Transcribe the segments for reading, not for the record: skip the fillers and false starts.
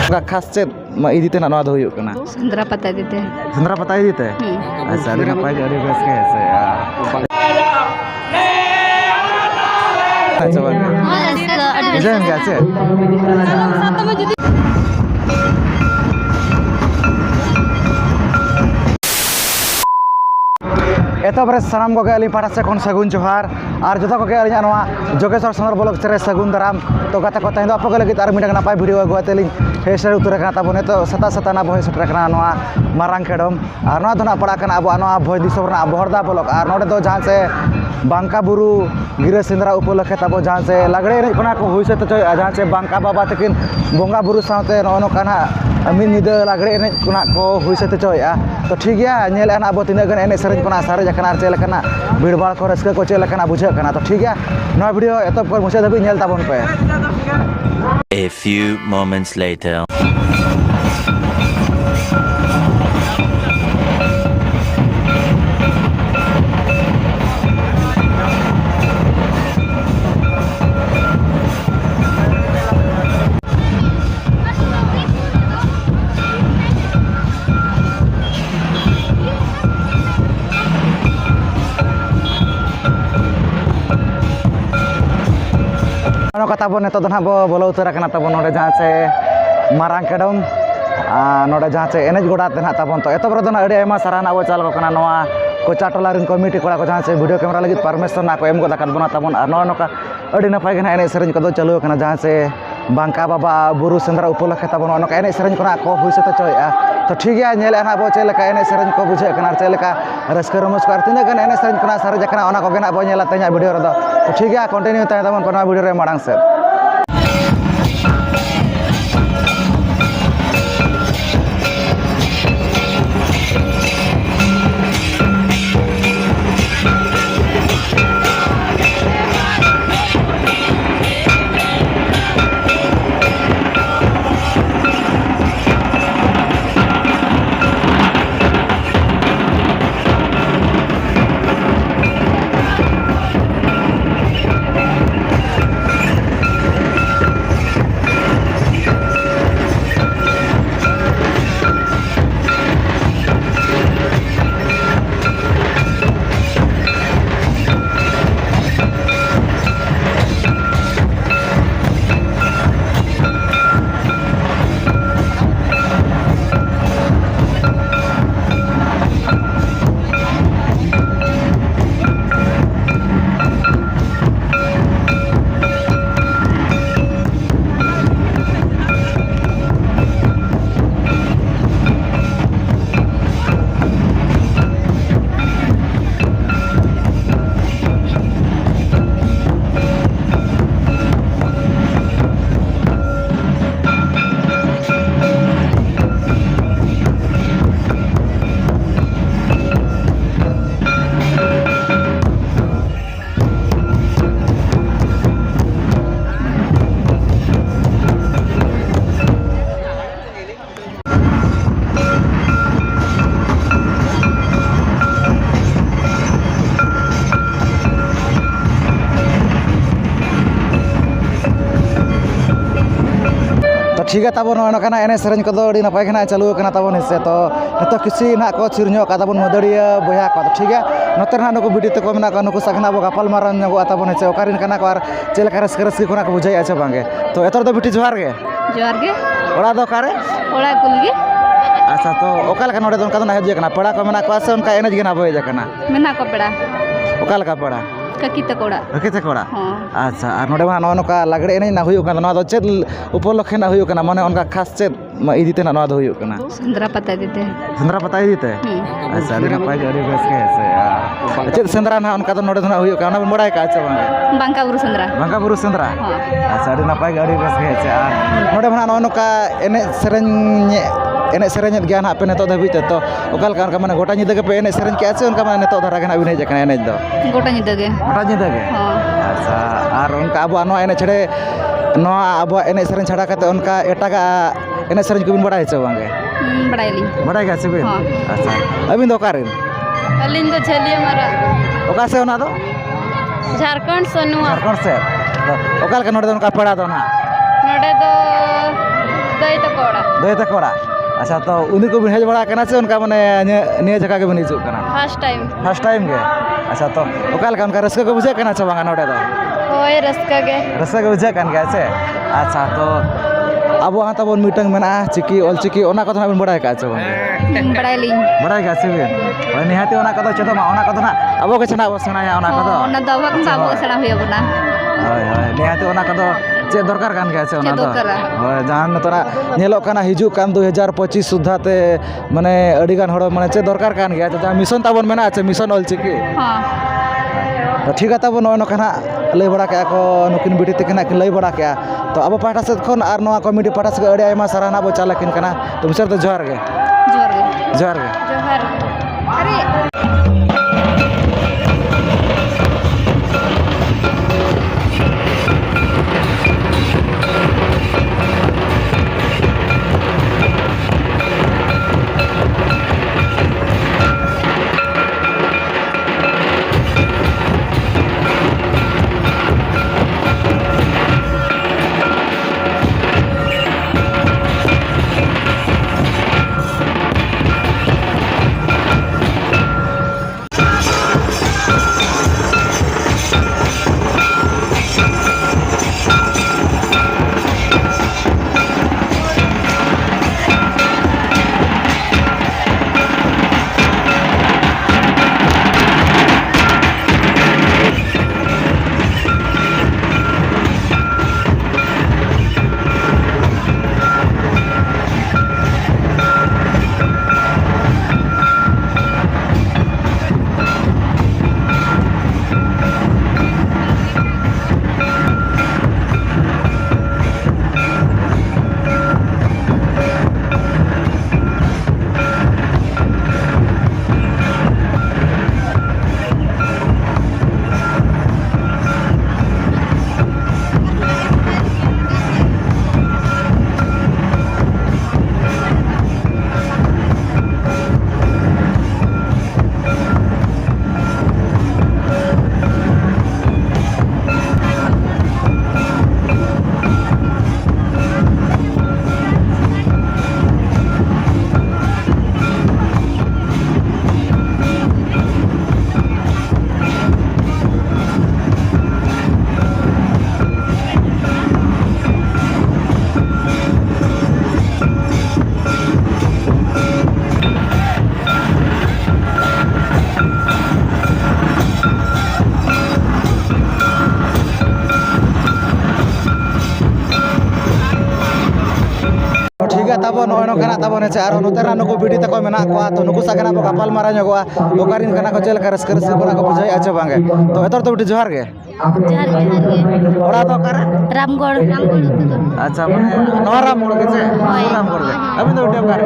खास चेद इदी तेना नवा दो हुयुग कना सेंद्रा पता देते सेंद्रा पता इदी ते अच्छा अभी नपाय गे अभी बेस के से अच्छा बात जैन क्या से एतबरे सानाम को अली पाटा से खन सगुन जोहार और जो को अली जोगेश्वर सनर ब्लॉक से सगुन दाराम तो गाते को तहन आपको लगे और मिटा नपाय वीडियो अगुआतेली हेसर उतर तबने तो सता सताना बहय सेटर मारांग खेडम और ना पड़ा अब भोज दिसम बहरदा ब्लॉक और नोडे दो जहाँ से बांका बुरु गिरा सेंद्रा उपलक्षे तब जहाँ से लगड़े एनज को हुई से जहाँ से बांका बाबा तकिन बंगा बुरु साथे नौका मिद निदा लगड़े एनज को हुई से चोया तो ठीक है अब तीन गन एनज सेरें को सारेज चेलना भीड़भाड़ को रस्क को चेलना बुझे तो ठीक है वीडियो एतब को मुचाद धाबी ताबन पे A few moments later. ताबन नित बो बोलो उतर ताबन नोडे जहाँ से मारांग खेडम नोडे जहाँ से एनज गोड़ा ते ताबन तो एतब रेदो अड़ी आयमा साराना अब चाल को नवा कोचा टोला रिन कमिटी कोड़ा को जहाँ से वीडियो कैमरा लगी परमिशन ना को एम गोदा काद बना ताबन और नोका अड़ी नपाय गे एनज सेरें को चालू करना जहाँ से बांका बाबा बुरु सेंद्रा उपलक्षे ताबन नोका एनज सेरें को हुई से चोया तो ठीक है अब चेलका एनज सेरें को बुझे चेलका रस्क रमज को तीन गन एनज सेरें को सारे अब तेज वीडियो रे तो ठीक है कंटिन्यू तबन को वीडियो रे मांग से ठीक है ताबन एनज सेरें को नपाय चालू ताबन हिस्से तो नित किसी ना को चिरनो ताबन मदड़िया बया को तो ठीक है नोते नुक बिटी तक नुक सागे अब गापाल मारा ताबन हिस्से ओकारिन को और चेलका रस्क रस्की को बुझे आछे बांगे तो एतर दो बिटी जोहार गे ओड़ा दो कारे ओड़ा कुलगी अच्छा तो ओका लका नोडे दो ना हज पेड़ा को मेना को से उनका एनज गे ना बय जकना मेना को पेड़ा ओका लका पेड़ा ककी तकोड़ा अच्छा और नोडे मा नोका लगड़े एनज ना हुयुग कना दो चेद उपलक्षे ना हुयुग कना माने उनका खास चेद इदी तेना नवा दो हुयुग कना सेंद्रा पता देते अच्छा अभी नपाय अड़ी बेस के से चेद सेंद्रा ना उनका नोडे ना हुयुग कना बड़ाय का अच्छा बांका बुरु सेंद्रा अच्छा अड़ी नपाय अड़ी बेस के से नोडे मा नोका एनज सेरें गया ना पे नित धाबी तो ओका माने गोटा निदा पे एनज सेरें के उनका माने नित धारा गना बिन हज एनज दो गोटा निदा गे अच्छा और उनका अब एनज छड़े अब एनज सेरें छाड़ा करते उनका एटागा एनज सेरें को बिन बड़ा से बांगे बड़ा गया से अच्छा अबिन दो कारिन अलिन दो झलिया मारा ओका से ओना दो झारखंड सोनुआ झारखंड से तो ओका लका नोडे उनका पड़ा दो ना नोडे दो दई तक ओड़ा दही तक कड़ा अच्छा तो उन्हीं को भी हेज बड़ा करना से उनका मैंने निया जगह के भी नहीं करना फर्स्ट टाइम के अच्छा तो ओकाल का उनका रस्का को बुझे करना चाहेंगे नोटे तो होय रस्का के बुझे कान गया से अच्छा तो अब वहाँ तब मीटिंग में चिकी ऑल चिकी ओना को तो बड़ा का बड़ा का से भी निहाती ओना को चेतो ओना को ना अब के छना सेना ओना को ओना दो वक्त बाबू सेना हुई बना होय होय निहाती ओना को चे दरकार कान गया से ओना तो होय जहां तोरा नेलो काना हिजू कान 2025 सुद्धा ते माने अडी गान हड़ माने चे दरकार कान गया जहां मिशन ताबन मेना আছে मिशन ऑल चिकी हां तो ठीक है तब नोय नोकना लई बड़ा के को नुकिन बिटी तकना के लई बड़ा के तो अब पाटा से खन आर नोआ कमिटी पाटा से अड़ी आयमा सराहना बो चालकिन कना तुम सर तो जोहार गे जोहार अरे ठीक है तब नोय नोकना तब ने चार नोतेरा नुको बिडी तको मेना को तो नुको सागना बो गपाल मारा नगवा ओकारिन कना को चेल करस करस बड़ा को बुझाई अच्छा बांगे तो एतर तो बिटी जोहार गे ओड़ा तो कर रामगढ़ अच्छा माने नवा रामगढ़ के से रामगढ़ के अभी तो बिटी कर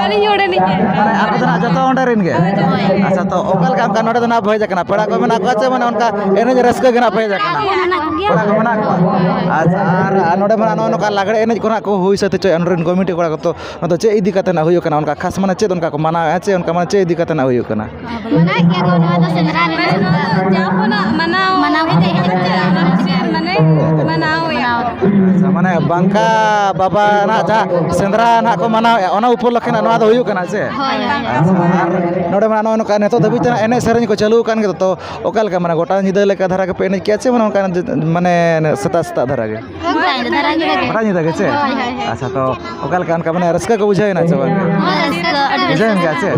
अली जोड़े नहीं माने आप तो जतो ओंडे रिन गे अच्छा तो ओकल काम का नोडे तो ना भय जकना पेड़ा को मेना को अच्छा माने उनका एने रस्का गना भय जकना पेड़ा को मेना को अच्छा आर नोडे माने नो नोका लागड़े एने कोना को हुई सते च अनरिन कमिटी कोड़ा तो नो चे इदी कते ना हुयो कना उनका खास माने चे उनका को माना है उनका माने चे इदी कते ना हुयो कना मना क्या को ना तो सेंद्रा जा कोना मनाओ माने मनाओ अच्छा माने बांका बाबा ना जा सेंद्रा ना को माना ओना ऊपर लखना नवा दो हुयो कना से आर नोडे माने नो का नेतो दबी तना एने सेरेन को चालू कान के तो ओकल का माने गोटा निदा लेका धरा के पेने के छे माने उनका माने सता सता धरा के गोटा निदा के छे अच्छा तो ओकल का उनका माने रस्का को बुझाय ना छवा बुझाय के छे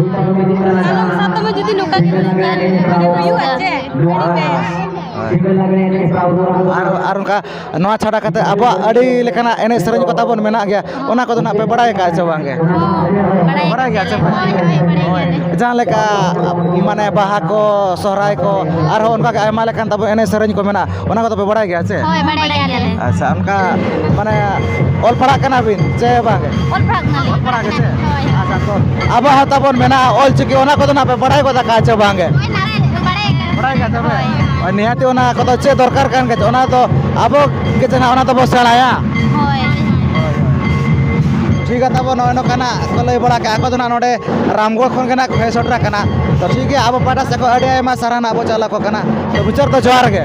साथ में जदी नोका हुयो আছে आर उनका नवा छाड़ा कते अब अड़ी लेकना एने सेरेन को ताबन मेना गया ओना को ना पे बड़ाय का छवा के बड़ाय गया छे जहां लेका माने बाहा को सोहराय को आर उनका के आयमा लेकन तब एने सेरेन को मेना ओना को तो पे बड़ाय गया छे अच्छा उनका माने ऑल पढ़ा कना बिन चे बागे ऑल पढ़ा के छे अच्छा तो अब ताबन मेना ऑल चिकी ओना को तो ना पे बड़ाय को का छे बागे बड़ाय का छे और निहाती ओना को तो चे दरकार कान के ओना तो अब के जना ओना तो बस सेणाया ठीक है तब नोय नोकना को लई बड़ा के आको दना नोडे रामगढ़ खन के ना फेसोटरा कना तो ठीक है अब पाटा से को अड़ी आयमा सराहना अब चला को कना तो बुचर तो जोहार गे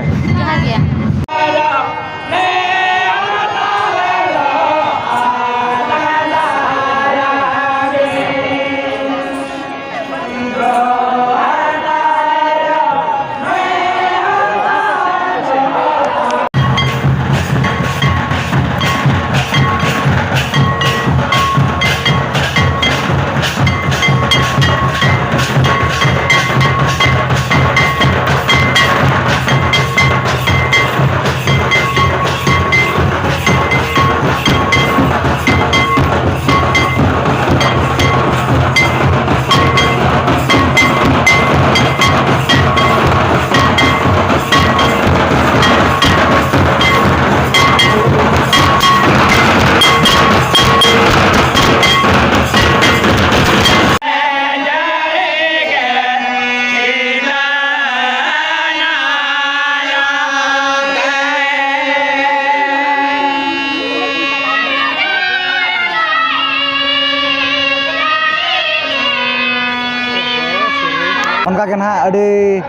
ᱚᱱᱠᱟ ᱜᱮ ᱱᱟᱦᱟᱜ ᱟᱹᱰᱤ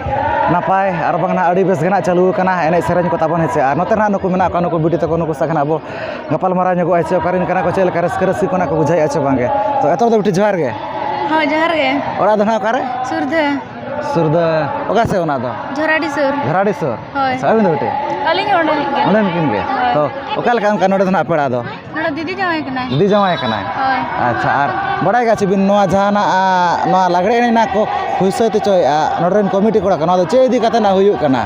ᱱᱟᱯᱟय ᱟᱨ ᱵᱟᱝ ᱱᱟᱦᱟᱜ ᱟᱹᱰᱤ ᱵᱮᱥ ᱜᱮ ᱱᱟᱦᱟᱜ ᱪᱟᱹᱞᱩ ᱟᱠᱟᱱᱟ ᱮᱱᱮᱡ ᱥᱮᱨᱮᱧ ᱠᱚ ᱛᱟᱵᱚᱱ ᱦᱮᱸᱥᱮ ᱟᱨ ᱱᱚᱛᱮ ᱱᱟᱦᱟᱜ ᱱᱩᱠᱩ ᱢᱮᱱᱟᱜ ᱠᱚᱣᱟ ᱱᱩᱠᱩ ᱵᱤᱴᱤ ᱛᱟᱠᱚ ᱱᱩᱠᱩ ᱥᱟᱶ ᱟᱵᱚ ᱜᱟᱯᱟᱞᱢᱟᱨᱟᱣ ᱧᱚᱜᱚᱜᱼᱟ ᱦᱮᱸᱥᱮ ᱚᱠᱟᱨᱮᱱ ᱠᱟᱱᱟ ᱠᱚ ᱪᱮᱫ ᱞᱮᱠᱟ ᱨᱟᱹᱥᱠᱟᱹ ᱨᱟᱹᱥᱠᱤ ᱠᱚ ᱠᱚ ᱵᱩᱡᱷᱟᱹᱣᱮᱫᱼᱟ ᱥᱮ ᱵᱟᱝᱜᱮ ᱛᱚ ᱮᱛᱚᱦᱚᱵ ᱫᱚ ᱵᱤᱴᱤ ᱡᱚᱦᱟᱨ ᱜᱮ ᱦᱳᱭ ᱡᱚᱦᱟᱨ ᱜᱮ ᱚᱲᱟᱜ ᱫᱚ ᱱᱟᱦᱟᱜ ᱚᱠᱟᱨᱮ ᱥᱩᱨᱫᱷᱟᱹ ᱥᱩᱨᱫᱟᱹ ᱚᱠᱟ ᱥᱮᱫ ᱚᱱᱟ ᱫᱚ ᱡᱷᱚᱨᱟᱰᱤ ᱥᱩᱨ ᱜᱷᱟᱨᱟᱰᱤ ᱥᱩᱨ ᱦᱳᱭ ᱟᱪᱪᱷᱟ ᱟᱹᱵᱤᱱ ᱫᱚ ᱵᱤᱴᱤ ᱟᱹᱞᱤᱧ ᱚᱸᱰᱮ ᱜᱮ ᱚᱸᱰᱮᱱ ᱠᱤᱱ ᱜᱮ ᱛᱚ ᱚᱠᱟ ᱞᱮᱠᱟ ᱚᱱᱠᱟ ᱱᱚᱰᱮ ᱫᱚ ᱱᱟᱦᱟᱜ ᱯᱮᱲᱟ ᱫᱚ ᱱᱚᱰᱮ ᱫᱤᱫᱤ ᱡᱟᱶᱟᱭ ᱠᱟᱱᱟᱭ ᱫᱤᱫᱤ ᱡᱟᱶᱟᱭ ᱠᱟᱱᱟᱭ ᱦᱳᱭ ᱟᱪᱪᱷᱟ ᱟᱨ ᱵᱟᱲᱟᱭ ᱜᱮᱭᱟ ᱵᱤᱱ ᱱᱚᱣᱟ ᱡᱟᱦᱟᱱᱟᱜ ᱱᱚᱣᱟ ᱞᱟᱜᱽᱲᱮ ᱮᱱᱮᱡ ᱱᱟᱜ ᱠᱚ ᱦᱩᱭᱥᱟᱹᱛ ᱦᱚᱪᱚᱭᱮᱫᱼᱟ ᱱᱚᱰᱮ ᱨᱮᱱ ᱠᱚᱢᱤᱴᱤ ᱠᱚᱲᱟ ᱠᱚ ᱱᱚᱣᱟ ᱫᱚ ᱪᱮᱫ ᱤᱫᱤ ᱠᱟᱛᱮ ᱱᱟᱜ ᱦᱩᱭᱩᱜ ᱠᱟᱱᱟ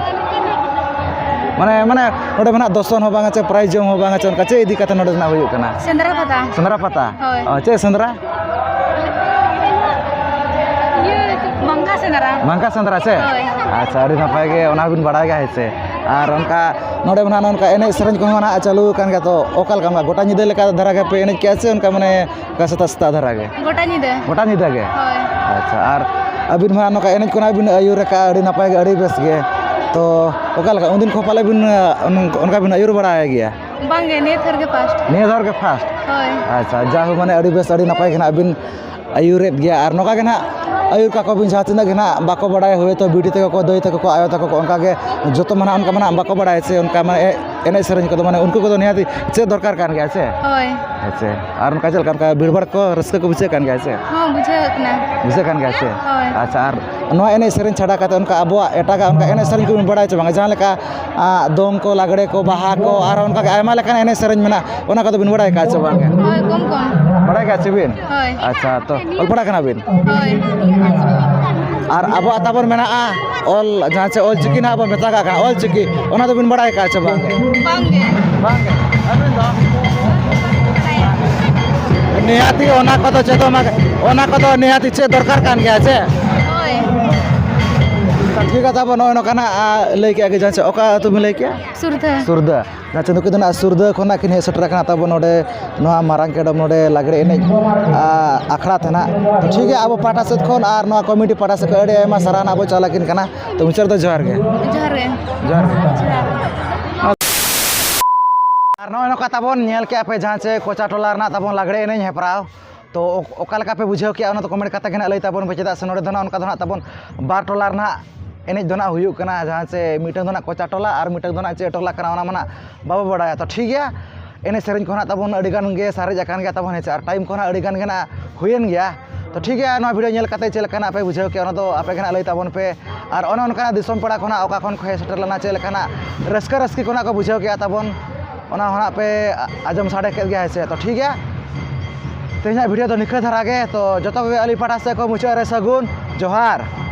ᱢᱟᱱᱮ ᱱᱚᱰᱮ ᱢᱮᱱᱟᱜ ᱫᱚᱥᱚᱱ ᱦᱚᱸ ᱵᱟᱝ ᱟᱪᱮ ᱯᱨᱟᱭᱤᱡᱽ ᱡᱚᱢ ᱦᱚᱸ ᱵᱟᱝ ᱟᱪᱮ ᱚᱱᱠᱟ ᱪᱮᱫ ᱤᱫᱤ ᱠᱟᱛᱮ ᱱᱚᱰᱮ ᱱᱟᱜ ᱦᱩᱭᱩᱜ ᱠᱟᱱᱟ ᱥᱮᱸᱫᱽᱨᱟ ᱯᱟᱛᱟ ᱥᱮᱸᱫᱽᱨᱟ ᱯᱟᱛᱟ ᱦᱳᱭ ᱪᱮᱫ ᱥᱮᱸᱫᱽᱨᱟ ᱢᱟᱝᱠᱟ ᱥᱮᱸᱫᱽᱨᱟ ᱢᱟᱝᱠᱟ ᱥᱮᱸᱫᱽᱨᱟ ᱪᱮ ᱦᱳᱭ ᱟᱪᱪᱷᱟ ᱟᱹᱰᱤ ᱱᱟᱯᱟᱭ ᱜᱮ ᱚᱱᱟ ᱵᱤᱱ ᱵᱟᱲᱟᱭ ᱜᱮᱭᱟ ᱦᱮᱸᱥᱮ ᱟᱨ ᱚᱱᱠᱟ ᱱᱚᱰᱮ ᱢᱟ ᱱᱚᱝᱠᱟ ᱮᱱᱮᱡ ᱥᱮᱨᱮᱧ ᱠᱚᱦᱚᱸ ᱱᱟᱦᱟᱜ ᱪᱟᱹᱞᱩ ᱟᱠᱟᱱ ᱜᱮᱭᱟ ᱛᱚ ᱚᱠᱟ ᱞᱮᱠᱟ ᱜᱚᱴᱟ ᱧᱤᱫᱟᱹ ᱞᱮᱠᱟ ᱫᱷᱟᱨᱟ ᱜᱮ ᱯᱮ ᱮᱱᱮᱡ ᱠᱮᱜᱼᱟ ᱥᱮ ᱚᱱᱠᱟ ᱢᱟᱱᱮ ᱚᱱᱠᱟ ᱥᱮᱛᱟᱜ ᱥᱮᱛᱟᱜ ᱫᱷᱟᱨᱟ ᱜᱮ ᱜᱚᱴᱟ ᱧᱤᱫᱟᱹ ᱜᱚᱴᱟ ᱧᱤᱫᱟᱹ ᱜᱮ ᱦᱳᱭ ᱟᱪᱪᱷᱟ ᱟᱨ ᱟᱹᱵᱤᱱ ᱢᱟ ᱱᱚᱝᱠᱟ ᱮᱱᱮᱡ ᱠᱚ ᱱᱟᱦᱟᱜ ᱵᱤᱱ ᱟᱹᱭᱩᱨ ᱟᱠᱟᱫᱼᱟ ᱟᱹᱰᱤ ᱱᱟᱯᱟᱭ ᱜᱮ ᱟᱹᱰᱤ ᱵᱮᱥ ᱜᱮ ᱛᱚ ᱚᱠᱟ ᱞᱮᱠᱟ ᱩᱱᱫᱤᱱ ᱠᱚ ᱯᱟᱞᱮ ᱵᱤᱱ ᱚᱱᱠᱟ ᱵᱤᱱ ᱟᱹᱭᱩᱨ ᱵᱟᱲᱟᱭ ᱜᱮᱭᱟ ᱵᱟᱝᱜᱮ ᱱᱤᱭᱟᱹ ᱛᱷᱟᱨ ᱜᱮ ᱯᱷᱟᱥᱴ ᱱᱤᱭᱟᱹ ᱫᱷᱟᱣ ᱜᱮ ᱯᱷᱟᱥᱴ ᱦᱳᱭ ᱟᱪᱪᱷᱟ ᱡᱟᱦᱳ ᱢᱟᱱᱮ ᱟᱹᱰᱤ ᱵᱮᱥ ᱟᱹᱰᱤ ᱱᱟᱯᱟᱭ ᱜᱮ ᱱᱟᱦᱟᱜ ᱵᱤᱱ ᱟᱹᱭᱩᱨᱮᱫ ᱜᱮᱭᱟ ᱟᱨ ᱱᱚᱝᱠᱟ ᱜᱮ ᱱᱟᱦᱟᱜ ᱟᱹᱭᱩᱨ ᱠᱟᱠᱚ ᱵᱤᱱ ᱡᱟᱦᱟᱸ ᱛᱤᱱᱟᱹᱜ ᱜᱮ ᱱᱟᱦᱟᱜ ᱵᱟᱠᱚ ᱵᱟᱲᱟᱭᱟ ᱦᱳᱭᱛᱳ ᱵᱤᱴᱤ ᱛᱟᱠᱚ ᱠᱚ ᱫᱟᱹᱭ ᱛᱟᱠᱚ ᱠᱚ ᱟᱭᱳ ᱛᱟᱠᱚ ᱠᱚ ᱚᱱᱠᱟ ᱜᱮ ᱡᱚᱛᱚ ᱢᱟᱱᱟᱜ ᱚᱱᱠᱟ ᱢᱟᱱᱟᱜ ᱵᱟᱠᱚ ᱵᱟᱲᱟᱭᱟ ᱥᱮ ᱚᱱᱠᱟ ᱢᱟᱱᱮ ᱮᱱᱮᱡ ᱥᱮᱨᱮᱧ ᱠᱚᱫᱚ ᱢᱟᱱᱮ ᱩᱱᱠᱩ ᱠᱚᱫᱚ ᱱᱤᱦᱟᱹᱛ ᱪᱮᱫ ᱫᱚᱨᱠᱟর ᱠᱟᱱ ᱜᱮᱭᱟ ᱥᱮ ᱦᱳᱭ ᱟᱪᱪᱷᱟ ᱟᱨ ᱚᱱᱠᱟ ᱪᱮᱫ ᱞᱮᱠᱟ ᱚᱱᱠᱟ ᱵᱷᱤᱲᱵᱷᱟᱲ ᱠᱚ ᱨᱟᱹᱥᱠᱟᱹ ᱠᱚ ᱵᱩᱡᱷᱟᱹᱜ ᱠᱟᱱ ᱜᱮᱭᱟ ᱥᱮ ᱦᱚᱸ ᱵᱩᱡᱷᱟᱹᱣ ᱠᱟᱱᱟ ᱵᱩᱡᱷᱟᱹᱜ ᱠᱟᱱ ᱜᱮᱭᱟ ᱥᱮ ᱦᱳᱭ ᱟᱪᱪᱷᱟ ᱟᱨ ᱱᱚᱣᱟ ᱮᱱᱮᱡ ᱥᱮᱨᱮᱧ ᱪᱷᱟᱰᱟ ᱠᱟᱛᱮ ᱚᱱᱠᱟ ᱟᱵᱚᱣᱟᱜ ᱮᱴᱟᱜᱟᱜ ᱚᱱᱠᱟ ᱮᱱᱮᱡ ᱥᱮᱨᱮᱧ ᱠᱚᱵᱤᱱ ᱵᱟᱲᱟᱭ ᱪᱮ ᱵᱟᱝ ᱡᱟᱦᱟᱸ ᱞᱮᱠᱟ ᱫᱚᱝ ᱠᱚ ᱞᱟᱜᱽᱲᱮ ᱠᱚ ᱵᱟᱦᱟ ᱠᱚ ᱟᱨ ᱚᱱᱠᱟ ᱜᱮ ᱟᱭᱢᱟ ᱞᱮᱠᱟᱱ ᱮᱱᱮᱡ ᱥᱮᱨᱮᱧ ᱢᱮᱱᱟᱜᱼᱟ ᱚᱱᱟ ᱠᱚᱫᱚ ᱵᱤᱱ ᱵᱟᱲᱟᱭ ᱠᱟᱜ ᱪᱮ ᱵᱟᱝ ᱦᱳᱭ ᱠᱚᱢ ᱵᱟᱲᱟᱭ ᱠᱟᱜ ᱪᱮ ᱵᱤᱱ ᱦᱳᱭ ᱟᱪᱪᱷᱟ ᱛᱚ ᱚᱞ ᱯᱟᱲᱦᱟᱜ ᱠᱟᱱᱟ ᱵᱤᱱ ᱦᱳᱭ ᱟᱨ ᱟᱵᱚᱣᱟᱜ ᱛᱟᱵᱚᱱ ᱢᱮᱱᱟᱜᱼᱟ ᱚᱞ ᱡᱟᱦᱟᱸ ᱪᱮ ᱚᱞ ᱪᱤᱠᱤ ᱱᱟᱦᱟᱜ ᱵᱚᱱ ᱢᱮᱛᱟᱜ ᱠᱟᱱᱟ ᱚᱞ ᱪᱤᱠᱤ ᱚᱱᱟ ᱫᱚᱵᱤᱱ ᱵᱟᱲᱟᱭ ᱠᱟᱜ ᱪᱮ ᱵᱟᱝ ᱵᱟᱝᱜᱮ ᱵᱟᱝᱜᱮ ᱟᱹᱵᱤᱱ ᱫᱚ ᱱᱤᱦᱟᱹᱛᱤ ᱚᱱᱟ ᱠᱚᱫᱚ ᱪᱮᱫᱚᱜ ᱢᱟ ᱚᱱᱟ ᱠᱚᱫᱚ ᱱᱤᱦᱟᱹᱛᱤ ᱪᱮᱫ ᱫᱚᱨᱠᱟর ᱠᱟᱱ ᱜᱮᱭᱟ ᱪᱮ ᱦᱳᱭ ᱴᱷᱤᱠ ᱜᱮᱭᱟ ᱛᱟᱵᱚᱱ ᱱᱚᱜᱼᱚᱭ ᱱᱚᱝᱠᱟᱱᱟᱜ ᱞᱟᱹᱭ ᱠᱮᱜᱼᱟ ᱜᱮ ᱡᱟᱦᱟᱸ ᱪᱮ ᱚᱠᱟ ᱟᱹᱛᱩ ᱵᱤᱱ ᱞᱟᱹᱭ ᱠᱮᱜᱼᱟ ᱥᱩᱨᱫᱷᱟᱹ ᱥᱩᱨᱫᱟᱹ ᱡᱟᱦᱟᱸ ᱱᱩᱠᱩ ᱫᱚ ᱱᱟᱦᱟᱜ ᱥᱩᱨᱫᱟᱹ ᱠᱷᱚᱱᱟᱜ ᱠᱤᱱ ᱦᱮᱡ ᱥᱮᱴᱮᱨ ᱟᱠᱟᱱᱟ ᱛᱟᱵᱚᱱ ᱱᱚᱰᱮ ᱱᱚᱣᱟ ᱢᱟᱨᱟᱝ ᱠᱮᱰᱚᱢ ᱱᱚᱰᱮ ᱞᱟᱜᱽᱲᱮ ᱮᱱᱮᱡ ᱟᱠᱷᱲᱟ ᱛᱟᱦᱮᱱᱟ ᱛᱚ ᱴᱷᱤᱠ ᱜᱮᱭᱟ ᱟᱵᱚ ᱯᱟᱦᱴᱟ ᱥᱮᱫ ᱠᱷᱚᱱ ᱟᱨ ᱱᱚᱣᱟ ᱠᱚᱢᱤᱴᱤ ᱯᱟᱦᱴᱟ ᱥᱮᱫ ᱠᱷᱚᱱ ᱟᱹᱰᱤ ᱟᱭᱢᱟ ᱥᱟᱨᱦᱟᱣ ᱟᱵᱚ ᱪᱟᱞ ᱟᱹᱠᱤᱱ ᱠᱟᱱᱟ ᱛᱚ ᱢᱩᱪᱟᱹᱫ ᱫᱚ ᱡᱚᱦᱟᱨ ᱜᱮ ᱡᱚᱦᱟᱨ ᱜᱮ ᱡᱚᱦᱟᱨ ᱜᱮ ᱟᱨ ᱱᱚᱜᱼᱚᱭ ᱱᱚᱝᱠᱟ ᱛᱟᱵᱚᱱ ᱧᱮᱞ ᱠᱮᱜᱼᱟ ᱯᱮ ᱡᱟᱦᱟᱸ ᱪᱮ ᱠᱚᱪᱟ ᱴᱚᱞᱟ ᱨᱮᱱᱟᱜ ᱛᱟᱵᱚᱱ ᱞᱟᱜᱽᱲᱮ ᱮᱱᱮᱡ ᱦᱮᱯᱨᱟᱣ ᱛᱚ ᱚᱠᱟ ᱞᱮᱠᱟ ᱯᱮ ᱵᱩᱡᱷᱟᱹᱣ ᱠᱮᱜᱼᱟ ᱚᱱᱟ ᱫᱚ ᱠᱚᱢᱮᱱᱴ ᱠᱟᱛᱮ ᱜᱮ ᱱᱟᱜ ᱞᱟᱹᱭ ᱛᱟᱵᱚᱱ ᱯᱮ ᱪᱮᱫᱟᱜ ᱥᱮ ᱱᱚᱰᱮ ᱫᱚ ᱱᱟᱜ ᱚᱱᱠᱟ ᱫᱚ ᱱᱟᱜ ᱛᱟᱵᱚᱱ ᱵᱟᱨ ᱴᱚᱞᱟ ᱨᱮᱱᱟᱜ ᱮᱱᱮᱡ ᱫᱚ ᱱᱟᱜ ᱦᱩᱭᱩᱜ ᱠᱟᱱᱟ ᱡᱟᱦᱟᱸ ᱪᱮ ᱢᱤᱫᱴᱟᱝ ᱫᱚ ᱱᱟᱜ ᱠᱚᱪᱟ ᱴᱚᱞᱟ ᱟᱨ ᱢᱤᱫᱴᱟᱝ ᱫᱚ ᱱᱟᱜ ᱪᱮᱫ ᱴᱚᱞᱟ ᱠᱟᱱᱟ ᱚᱱᱟ ᱢᱟ ᱱᱟᱜ ᱵᱟᱵᱚ ᱵᱟᱲᱟᱭᱟ ᱛᱚ ᱴᱷᱤᱠ ᱜᱮᱭᱟ ᱮᱱᱮᱡ ᱥᱮᱨᱮᱧ ᱠᱚ ᱱᱟᱜ ᱛᱟᱵᱚᱱ ᱟᱹᱰᱤ ᱜᱟᱱ ᱜᱮ ᱥᱟᱨᱮᱡ ᱟᱠᱟᱱ ᱜᱮᱭᱟ ᱛᱟᱵᱚᱱ ᱦᱮᱸᱥᱮ ᱟᱨ ᱴᱟᱭᱤᱢ ᱠᱚ ᱱᱟᱜ ᱟᱹᱰᱤ ᱜᱟᱱ ᱜᱮ ᱱᱟᱜ ᱦᱩᱭᱮᱱ ᱜᱮᱭᱟ ᱛᱚ ᱴᱷᱤᱠ ᱜᱮᱭᱟ ᱱᱚᱣᱟ ᱵᱷᱤᱰᱤᱭᱳ ᱧᱮᱞ ᱠᱟᱛᱮ ᱪᱮᱫ ᱞᱮᱠᱟᱱᱟᱜ ᱯᱮ ᱵᱩᱡᱷᱟᱹᱣ ᱠᱮᱜᱼᱟ ᱚᱱᱟ ᱫᱚ ᱟᱯᱮ ᱜᱮ ᱱᱟᱜ ᱞᱟᱹᱭ ᱛᱟᱵᱚᱱ ᱯᱮ ᱟᱨ ᱚᱱᱮ ᱚᱱᱠᱟᱱᱟᱜ ᱫᱤᱥᱚᱢ ᱯᱮᱲᱟ ᱠᱷᱚᱱᱟᱜ ᱚᱠᱟ ᱠᱷᱚᱱ ᱠᱚ ᱦᱮᱡ ᱥᱮᱴᱮᱨ ᱞᱮᱱᱟ ᱪᱮᱫ ᱞᱮᱠᱟᱱᱟᱜ ᱨᱟᱹᱥᱠᱟᱹ ᱨᱟᱹᱥᱠᱤ ᱠᱷᱚᱱᱟᱜ ᱠᱚ ᱵᱩᱡᱷᱟᱹᱣ ᱠᱮᱜᱼᱟ ᱛᱟᱵᱚᱱ ᱚᱱᱟ ᱦᱚᱸ ᱱᱟᱜ ᱯᱮ ᱟᱸᱡᱚᱢ ᱥᱟᱰᱮ ᱠᱮᱫ ᱜᱮᱭᱟ ᱦᱮᱸᱥᱮ ᱛᱚ ᱴᱷᱤᱠ ᱜᱮᱭᱟ ᱛᱮᱦᱮᱧᱟᱜ ᱵᱷᱤᱰᱤᱭᱳ ᱫᱚ ᱱᱤᱝᱠᱟᱹ ᱫᱷᱟᱨᱟ ᱜᱮ ᱛᱚ ᱡᱚᱛᱚ ᱠᱚᱜᱮ ᱟᱹᱞᱤᱧ ᱯᱟᱦᱴᱟ ᱥᱮᱫ ᱠᱷᱚᱱ ᱢᱩᱪᱟᱹᱫ ᱨᱮ ᱥᱟᱹᱜᱩᱱ ᱡᱚᱦᱟᱨ